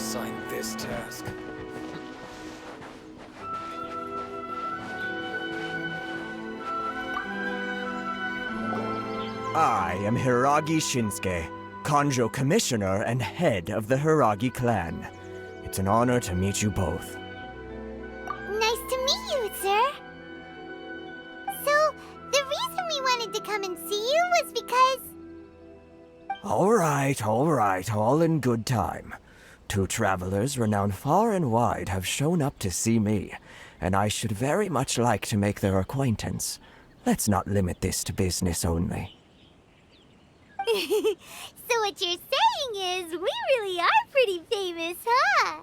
assigned this task. I am Hiragi Shinsuke, Kanjo Commissioner and head of the Hiragi clan. It's an honor to meet you both. Nice to meet you, sir. So, the reason we wanted to come and see you was because... All right, all in good time. Two travelers renowned far and wide have shown up to see me, and I should very much like to make their acquaintance. Let's not limit this to business only. So what you're saying is, we really are pretty famous, huh?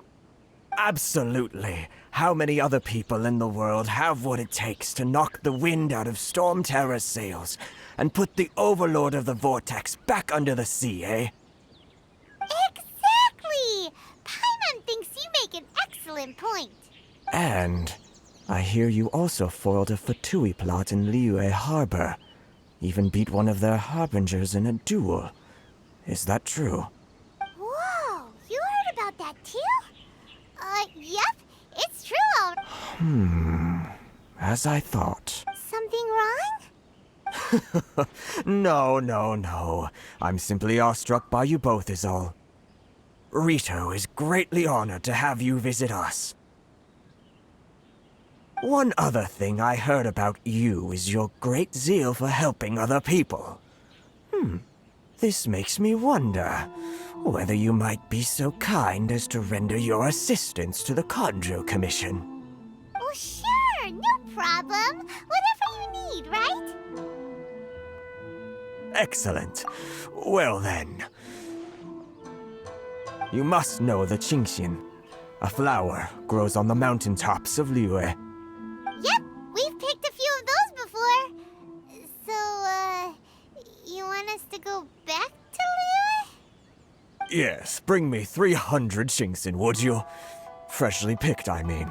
Absolutely. How many other people in the world have what it takes to knock the wind out of Storm Terror's sails and put the Overlord of the Vortex back under the sea, eh? Exactly! Paimon thinks you make an excellent point. And I hear you also foiled a Fatui plot in Liyue Harbor. Even beat one of their harbingers in a duel. Is that true? Whoa, you heard about that too? Yep, it's true. As I thought. Something wrong? No. I'm simply awestruck by you both is all. Rietu is greatly honored to have you visit us. One other thing I heard about you is your great zeal for helping other people. This makes me wonder whether you might be so kind as to render your assistance to the Kanjo Commission. Oh, sure, no problem. Whatever you need, right? Excellent. Well then. You must know the Genshin. A flower grows on the mountaintops of Liyue. Yep, we've picked a few of those before. So, you want us to go back to Liyue? Yes, bring me 300 Genshin, would you? Freshly picked, I mean.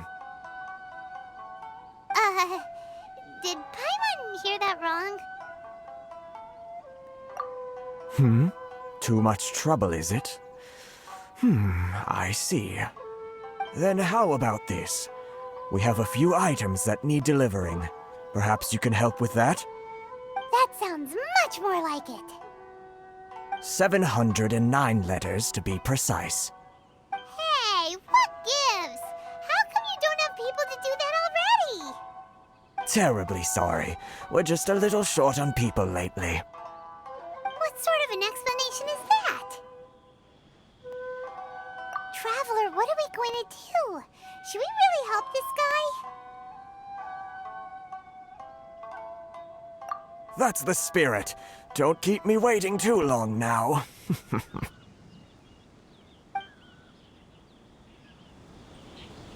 Did Paimon hear that wrong? Too much trouble, is it? I see. Then how about this? We have a few items that need delivering. Perhaps you can help with that? That sounds much more like it. 709 letters to be precise. Hey, what gives? How come you don't have people to do that already? Terribly sorry. We're just a little short on people lately. What sort of an explanation is that? Traveler, what are we going to do? Should we really help this guy? That's the spirit. Don't keep me waiting too long now.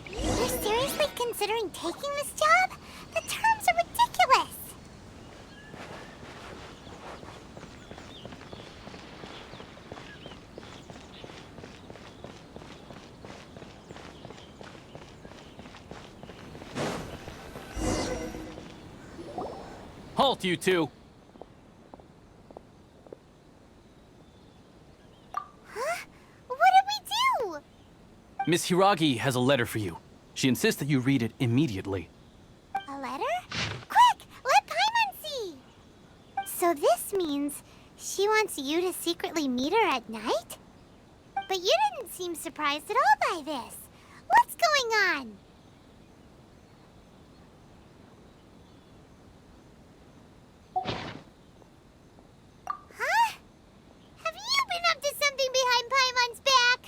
You're seriously considering taking this job? The terms are ridiculous. Halt, you two! Huh? What did we do? Miss Hiragi has a letter for you. She insists that you read it immediately. A letter? Quick! Let Paimon see! So this means she wants you to secretly meet her at night? But you didn't seem surprised at all by this. What's going on? Huh? Have you been up to something behind Paimon's back?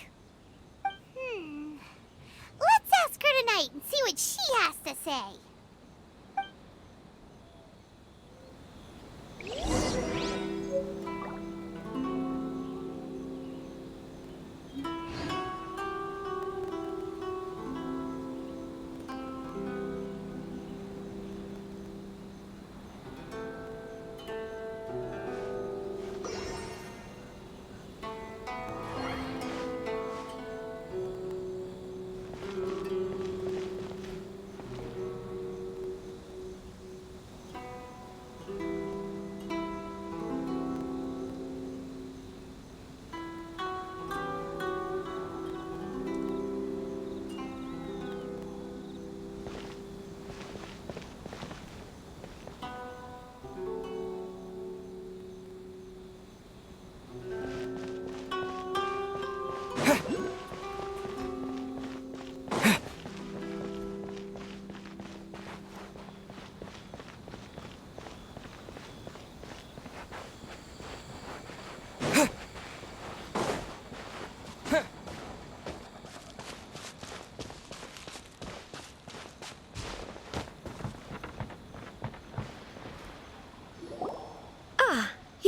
Let's ask her tonight and see what she has to say.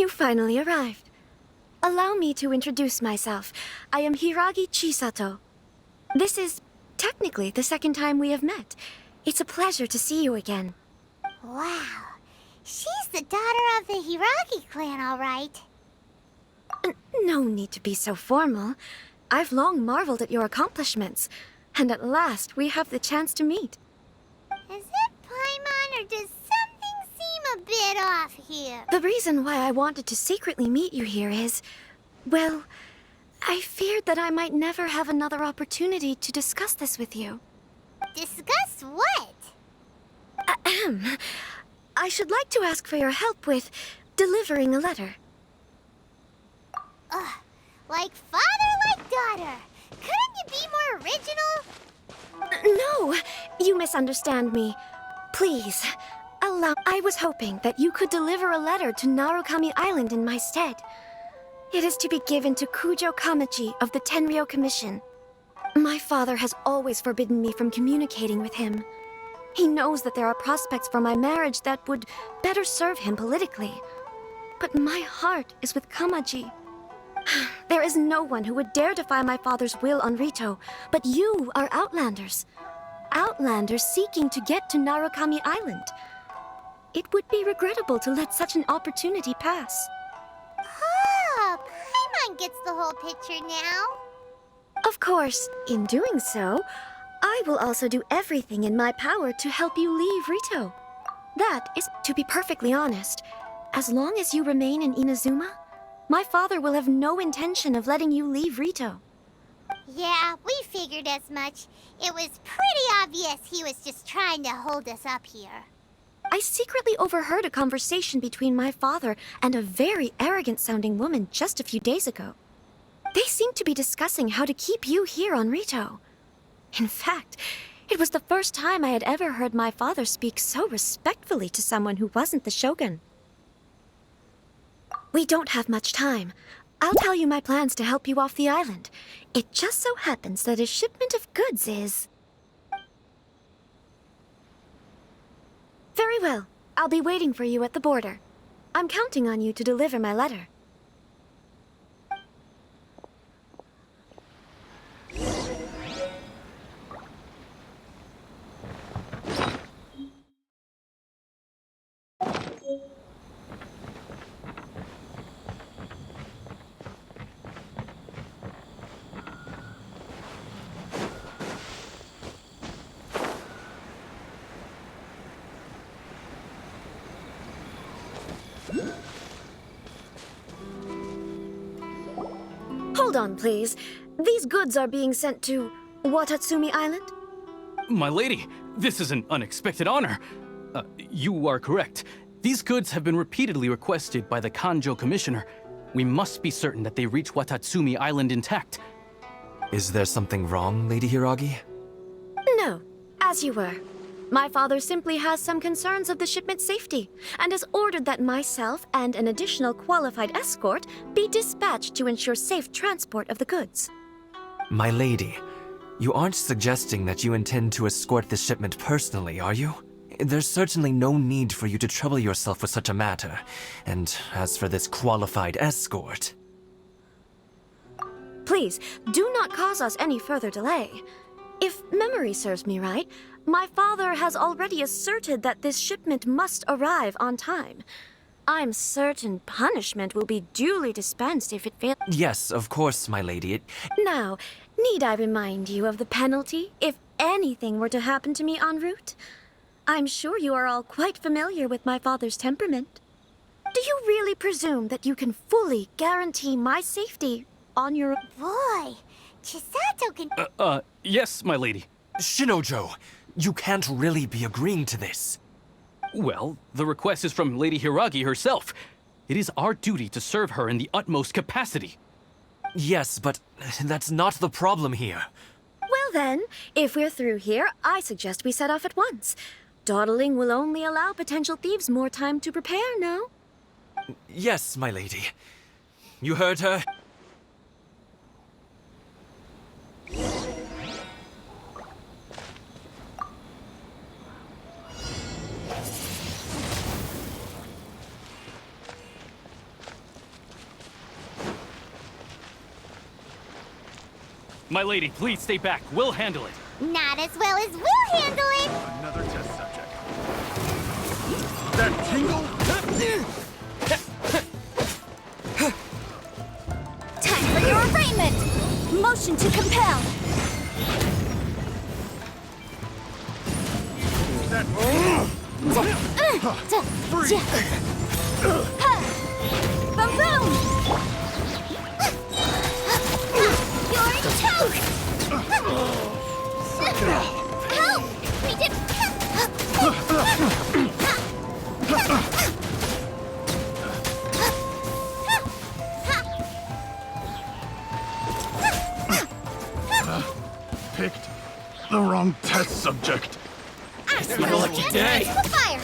You finally arrived. Allow me to introduce myself. I am Hiragi Chisato. This is technically the second time we have met. It's a pleasure to see you again. Wow. She's the daughter of the Hiragi clan, all right. No need to be so formal. I've long marveled at your accomplishments, and at last we have the chance to meet. Is it Paimon, or does something seem a bit off here? The reason why I wanted to secretly meet you here is, well, I feared that I might never have another opportunity to discuss this with you. Discuss what? Ahem. I should like to ask for your help with delivering a letter. Like father, like daughter. Couldn't you be more original? No, you misunderstand me. Please, allow... I was hoping that you could deliver a letter to Narukami Island in my stead. It is to be given to Kujo Kamachi of the Tenryou Commission. My father has always forbidden me from communicating with him. He knows that there are prospects for my marriage that would better serve him politically. But my heart is with Kamaji. There is no one who would dare defy my father's will on Rietu, but you are outlanders. Outlanders seeking to get to Narukami Island. It would be regrettable to let such an opportunity pass. Oh, Paimon gets the whole picture now. Of course, in doing so, I will also do everything in my power to help you leave Rietu. That is, to be perfectly honest, as long as you remain in Inazuma, my father will have no intention of letting you leave Rietu. Yeah, we figured as much. It was pretty obvious he was just trying to hold us up here. I secretly overheard a conversation between my father and a very arrogant-sounding woman just a few days ago. They seemed to be discussing how to keep you here on Rietu. In fact, it was the first time I had ever heard my father speak so respectfully to someone who wasn't the shogun. We don't have much time. I'll tell you my plans to help you off the island. It just so happens that a shipment of goods is... Very well. I'll be waiting for you at the border. I'm counting on you to deliver my letter. Hold on, please. These goods are being sent to Watatsumi Island? My lady, this is an unexpected honor. You are correct. These goods have been repeatedly requested by the Kanjo Commissioner. We must be certain that they reach Watatsumi Island intact. Is there something wrong, Lady Hiragi? No, as you were. My father simply has some concerns of the shipment's safety, and has ordered that myself and an additional qualified escort be dispatched to ensure safe transport of the goods. My lady, you aren't suggesting that you intend to escort this shipment personally, are you? There's certainly no need for you to trouble yourself with such a matter. And as for this qualified escort... Please, do not cause us any further delay. If memory serves me right, my father has already asserted that this shipment must arrive on time. I'm certain punishment will be duly dispensed if it fails. Yes, of course, my lady. Now, need I remind you of the penalty if anything were to happen to me en route? I'm sure you are all quite familiar with my father's temperament. Do you really presume that you can fully guarantee my safety on your... Boy, Chisato can... Yes, my lady. Shinojo, you can't really be agreeing to this. Well, the request is from Lady Hiragi herself. It is our duty to serve her in the utmost capacity. Yes, but that's not the problem here. Well then, if we're through here, I suggest we set off at once. Dawdling will only allow potential thieves more time to prepare, no? Yes, my lady. You heard her? My lady, please stay back. We'll handle it. Not as well as we'll handle it. Another test subject. That tingle? Time for your arraignment! Motion to compel! That Boom boom! You're toast! Help! We did... picked the wrong test subject. It's my lucky day. The fire!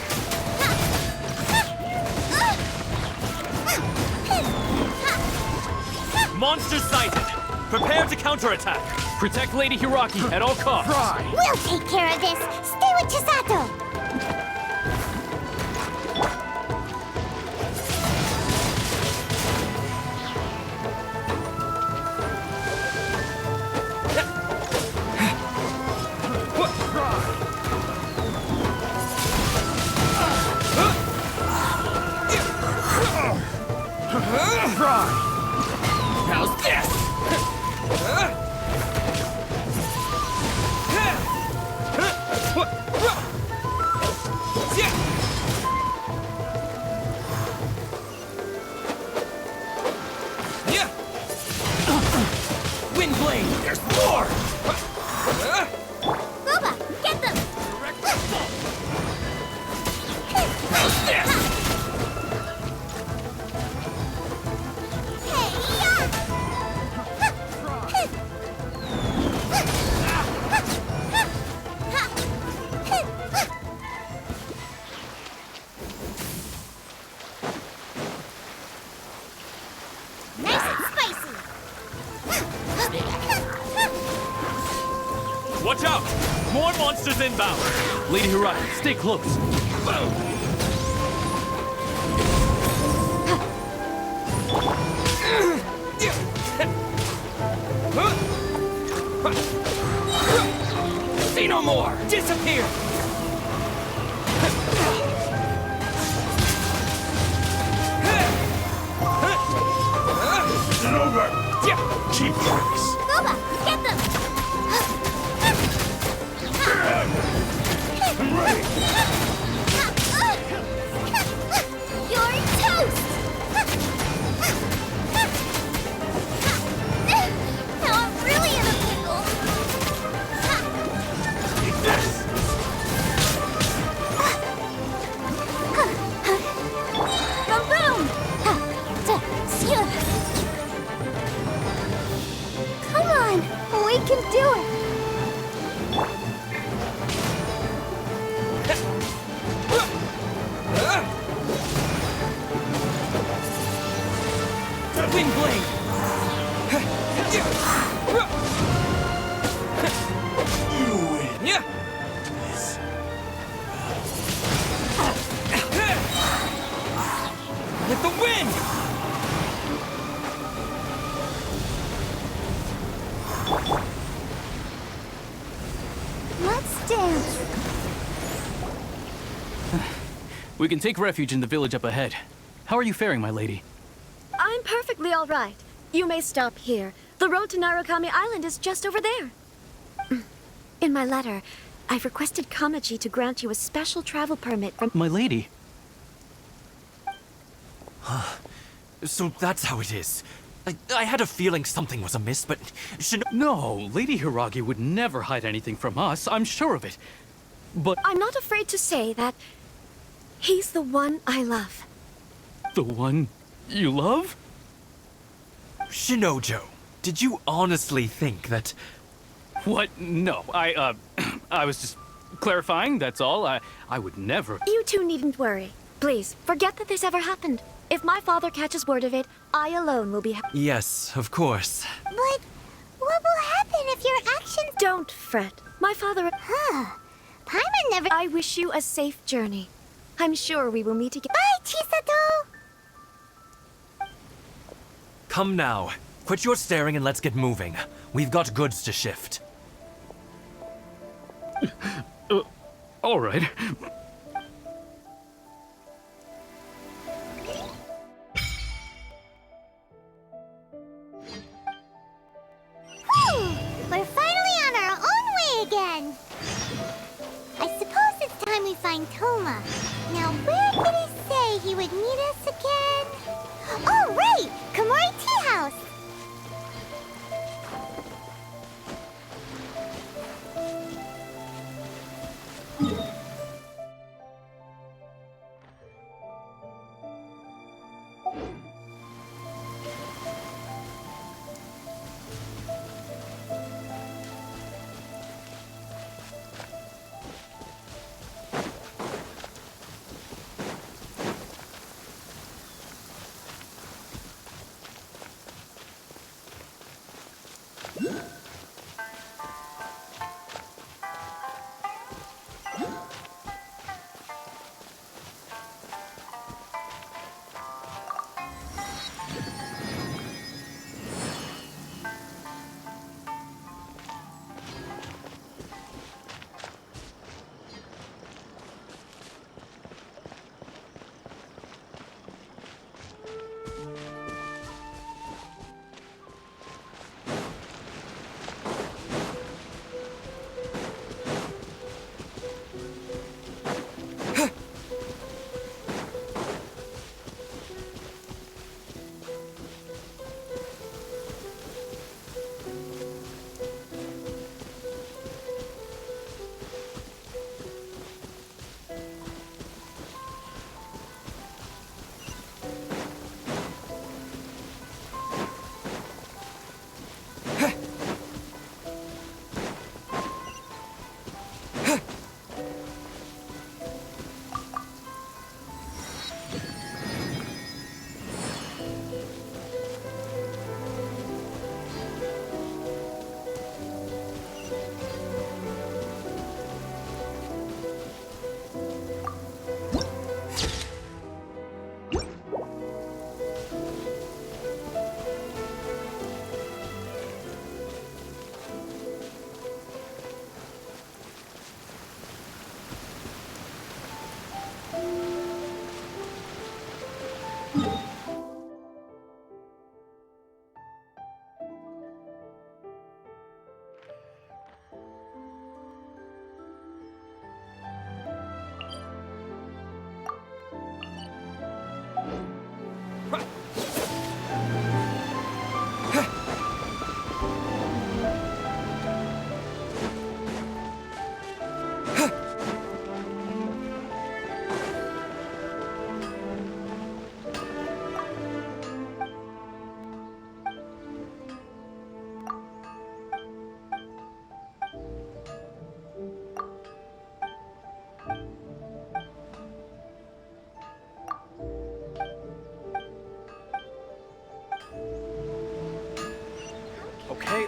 Monster sighted. Prepare to counterattack. Protect Lady Hiraki at all costs. Try. We'll take care of this! Stay with Chisato! How's this? Wind blade. There's more. Boba, get them! How's this? Nice and spicy! Watch out! More monsters inbound! Lady Hiraki, stay close. See no more! Disappear! It's over. Cheap tricks. Boba, get them! I'm ready. You're toast! Now I'm really in a pickle! Eat this. Boom boom! Come on, we can do it! Wind blade! You win. Yeah! With the wind! Let's dance! We can take refuge in the village up ahead. How are you faring, my lady? I'm perfectly all right. You may stop here. The road to Narukami Island is just over there. In my letter, I've requested Kamaji to grant you a special travel permit from... My lady? So that's how it is. I had a feeling something was amiss, but No, Lady Hiragi would never hide anything from us. I'm sure of it. But I'm not afraid to say that he's the one I love. the one you love? Shinojo, did you honestly think that... What? No, I was just clarifying, that's all. I would never... You two needn't worry. Please, forget that this ever happened. If my father catches word of it, I alone will be... Yes, of course. But what will happen if your actions... Don't fret. My father... Paimon never... I wish you a safe journey. I'm sure we will meet again. Bye, Chisato! Come now. Quit your staring and let's get moving. We've got goods to shift. All right. Whew! We're finally on our own way again. I suppose it's time we find Toma. Now, where did he say he would meet us again? Oh, right! Komori Tea House!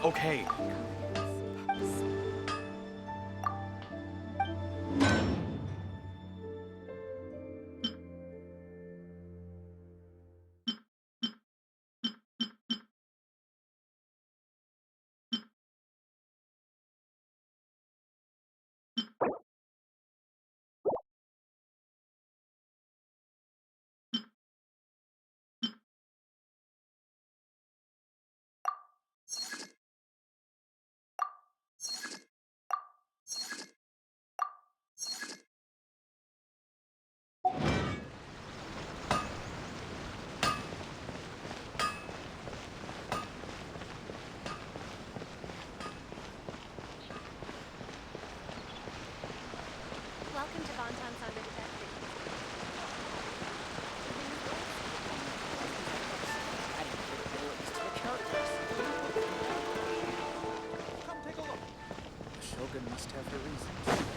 Okay. Welcome to Bonton's Under Detective. Come take a look. The Shogun must have her reasons.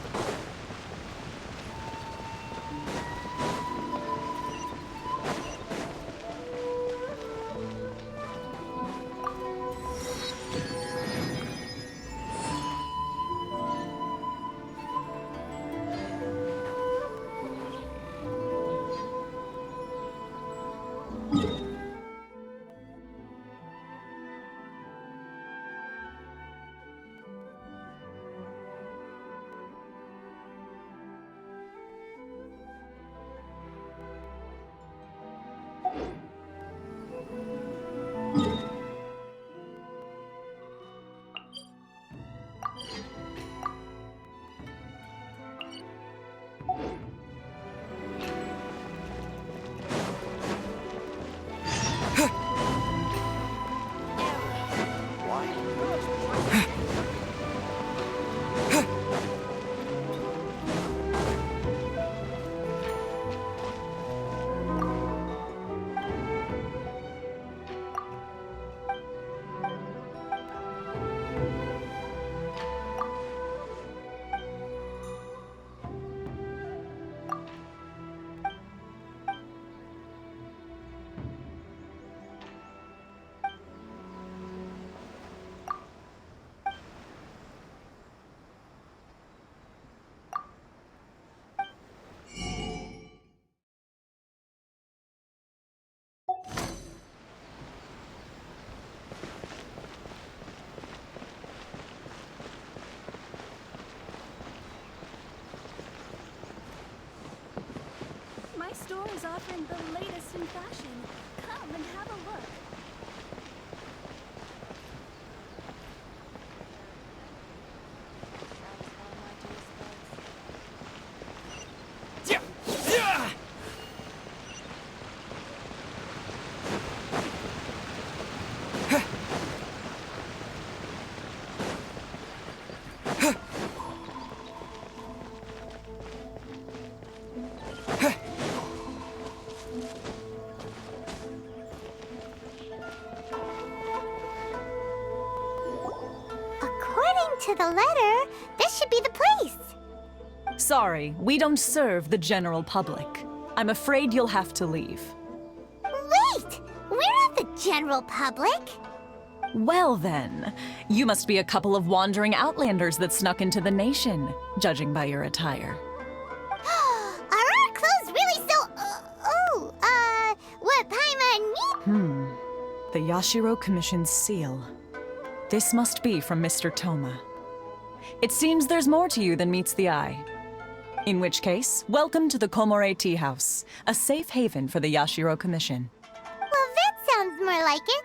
offering the latest in fashion. Come and have a look. According to the letter, this should be the place. Sorry, we don't serve the general public. I'm afraid you'll have to leave. Wait! We're not the general public. Well then, you must be a couple of wandering outlanders that snuck into the nation, judging by your attire. Are our clothes really so... what Paimon need? The Yashiro Commission's seal. This must be from Mr. Toma. It seems there's more to you than meets the eye. In which case, welcome to the Komore Tea House, a safe haven for the Yashiro Commission. Well, that sounds more like it.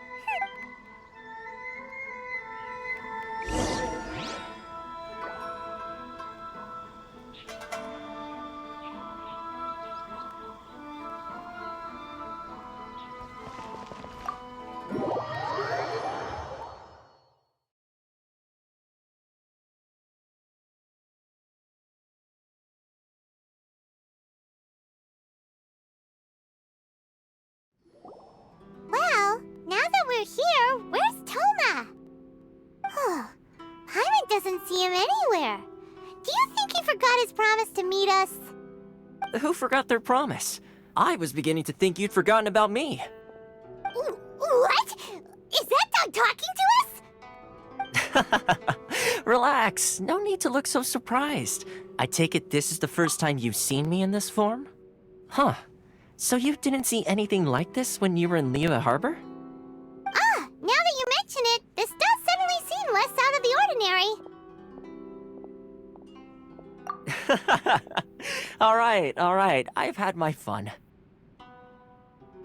Well, now that we're here, where's Toma? Paimon doesn't see him anywhere. Do you think he forgot his promise to meet us? Who forgot their promise? I was beginning to think you'd forgotten about me. What? Is that dog talking to us? Relax, no need to look so surprised. I take it this is the first time you've seen me in this form? Huh. So you didn't see anything like this when you were in Liyue Harbor? Now that you mention it, this does suddenly seem less out of the ordinary. Alright, I've had my fun.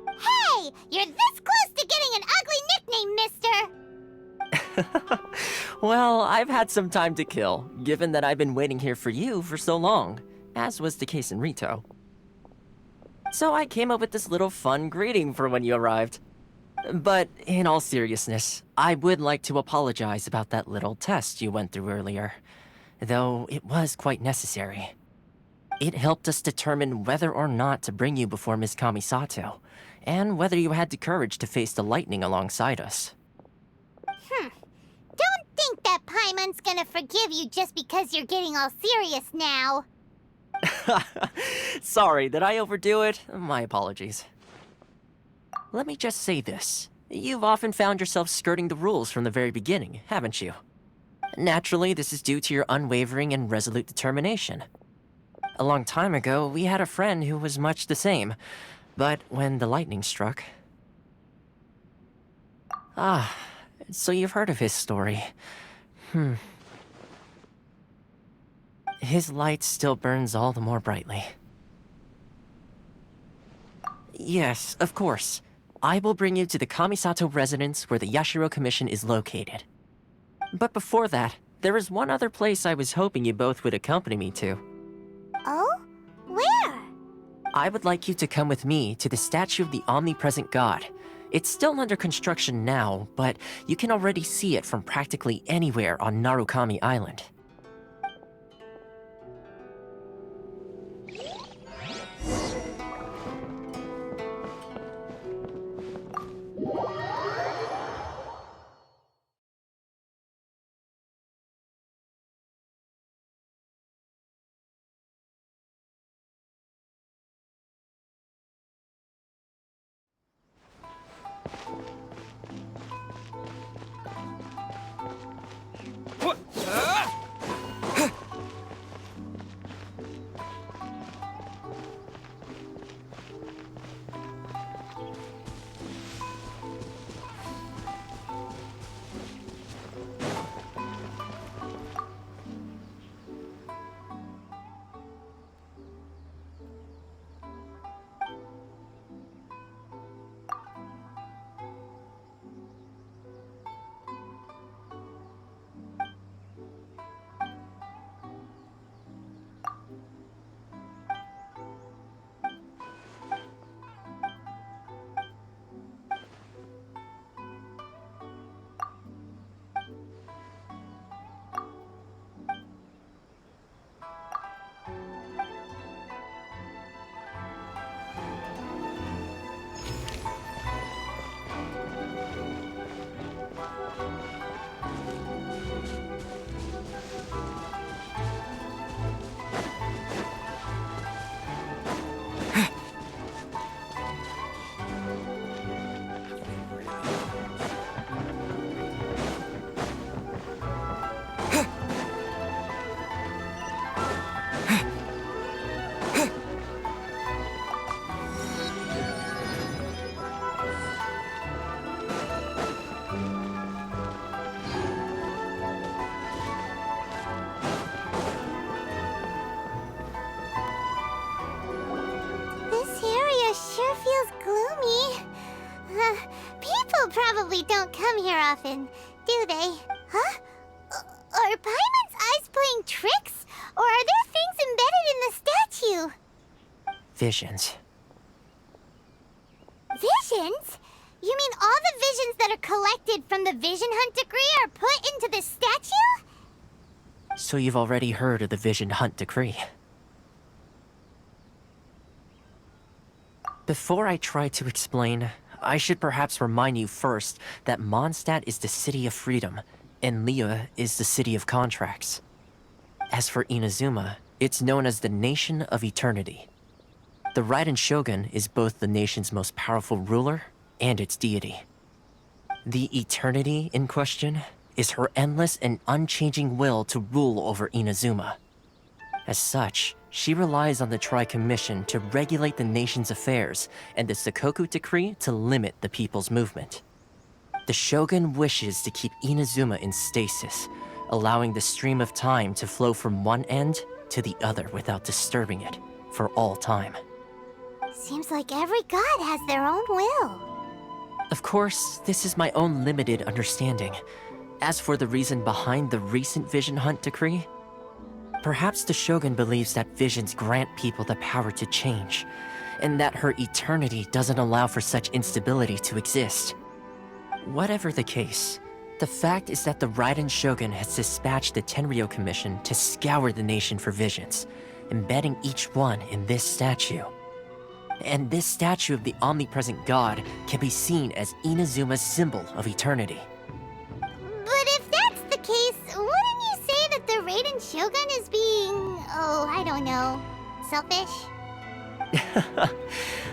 Hey! You're this close to getting an ugly nickname, mister! Well, I've had some time to kill, given that I've been waiting here for you for so long, as was the case in Rietu. So I came up with this little fun greeting for when you arrived. But in all seriousness, I would like to apologize about that little test you went through earlier, though it was quite necessary. It helped us determine whether or not to bring you before Ms. Kamisato, and whether you had the courage to face the lightning alongside us. Don't think that Paimon's gonna forgive you just because you're getting all serious now. Sorry, did I overdo it? My apologies. Let me just say this. You've often found yourself skirting the rules from the very beginning, haven't you? Naturally, this is due to your unwavering and resolute determination. A long time ago, we had a friend who was much the same, but when the lightning struck... so you've heard of his story. His light still burns all the more brightly. Yes, of course. I will bring you to the Kamisato residence where the Yashiro Commission is located. But before that, there is one other place I was hoping you both would accompany me to. Oh? Where? I would like you to come with me to the statue of the omnipresent god. It's still under construction now, but you can already see it from practically anywhere on Narukami Island. don't come here often, do they? Huh? Are Paimon's eyes playing tricks? Or are there things embedded in the statue? Visions. Visions? You mean all the visions that are collected from the Vision Hunt decree are put into this statue? So you've already heard of the Vision Hunt decree. Before I try to explain, I should perhaps remind you first that Mondstadt is the city of freedom, and Liyue is the city of contracts. As for Inazuma, it's known as the Nation of Eternity. The Raiden Shogun is both the nation's most powerful ruler and its deity. The Eternity in question is her endless and unchanging will to rule over Inazuma. As such, she relies on the Tri-Commission to regulate the nation's affairs and the Sakoku Decree to limit the people's movement. The Shogun wishes to keep Inazuma in stasis, allowing the stream of time to flow from one end to the other without disturbing it for all time. Seems like every god has their own will. Of course, this is my own limited understanding. As for the reason behind the recent Vision Hunt decree, perhaps the Shogun believes that visions grant people the power to change, and that her eternity doesn't allow for such instability to exist. Whatever the case, the fact is that the Raiden Shogun has dispatched the Tenryou Commission to scour the nation for visions, embedding each one in this statue. And this statue of the omnipresent god can be seen as Inazuma's symbol of eternity. But if that's the case, wouldn't you say that the Raiden Shogun is being, I don't know, selfish?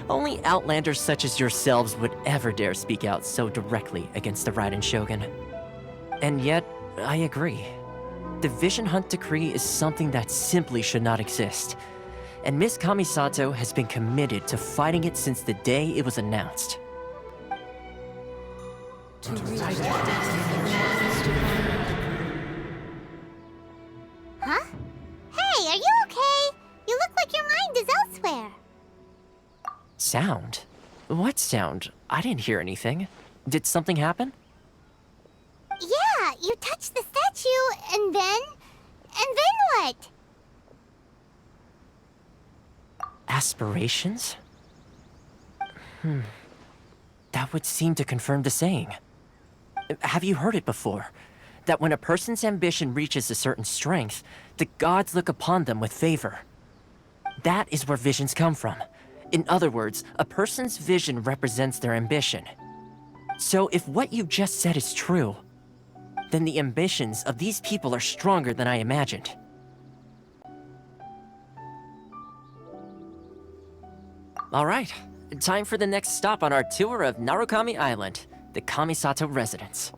Only outlanders such as yourselves would ever dare speak out so directly against the Raiden Shogun. And yet, I agree. The Vision Hunt decree is something that simply should not exist. And Miss Kamisato has been committed to fighting it since the day it was announced. Huh? Hey, are you okay? You look like your mind is elsewhere. Sound? What sound? I didn't hear anything. Did something happen? Yeah, you touched the statue, and then what? Aspirations? That would seem to confirm the saying. Have you heard it before? That when a person's ambition reaches a certain strength, the gods look upon them with favor. That is where visions come from. In other words, a person's vision represents their ambition. So if what you just said is true, then the ambitions of these people are stronger than I imagined. All right, time for the next stop on our tour of Narukami Island, the Kamisato residence.